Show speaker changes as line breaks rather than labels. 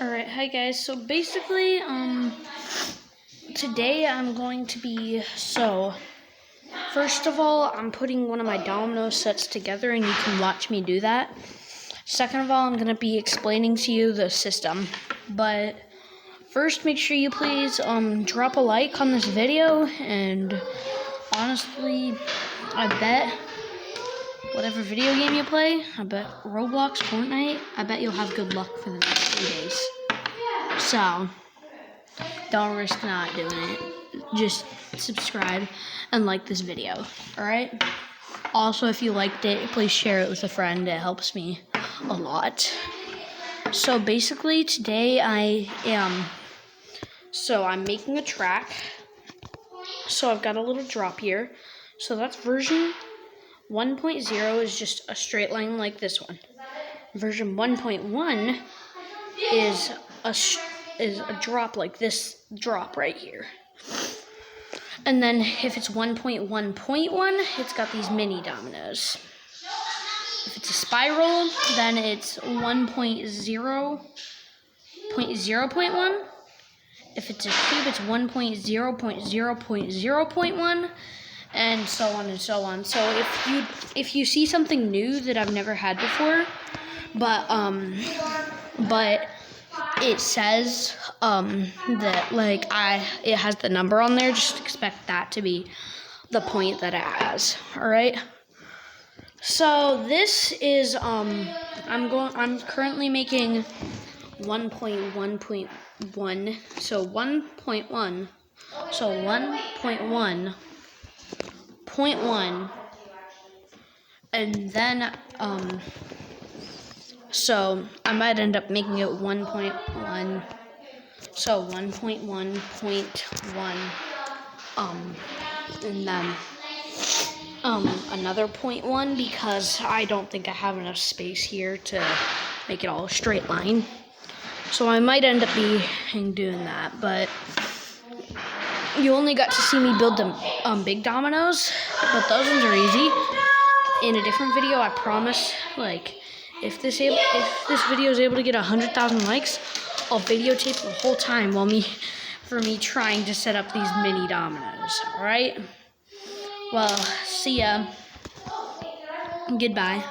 Alright, hi guys. So basically, today I'm going to be, first of all, I'm putting one of my domino sets together and you can watch me do that. Second of all, I'm going to be explaining to you the system. But first, make sure you please, drop a like on this video, and honestly, I bet whatever video game you play, I bet Roblox, Fortnite, I bet you'll have good luck for the next 3 days. So, don't risk not doing it. Just subscribe and like this video, alright? Also, if you liked it, please share it with a friend. It helps me a lot. So basically, today I'm making a track. So I've got a little drop here. So that's version 1.0 is just a straight line like this one. Version 1.1 is a drop like this drop right here. And then if it's 1.1.1, it's got these mini dominoes. If it's a spiral, then it's 1.0.0.1. If it's a cube, it's 1.0.0.0.1, and so on and so on. So if you see something new that I've never had before, but it says that it has the number on there, just expect that to be the point that it has. All right. So this is I'm currently making 1.1.1. So 1.1. So 1.1.1. And then so I might end up making it 1.1. So 1.1.1. And then another 0.1, because I don't think I have enough space here to make it all a straight line. So I might end up doing that, but you only got to see me build the big dominoes, but those ones are easy. In a different video, I promise, if this video is able to get 100,000 likes, I'll videotape the whole time for me trying to set up these mini dominoes. All right. Well, see ya. Goodbye.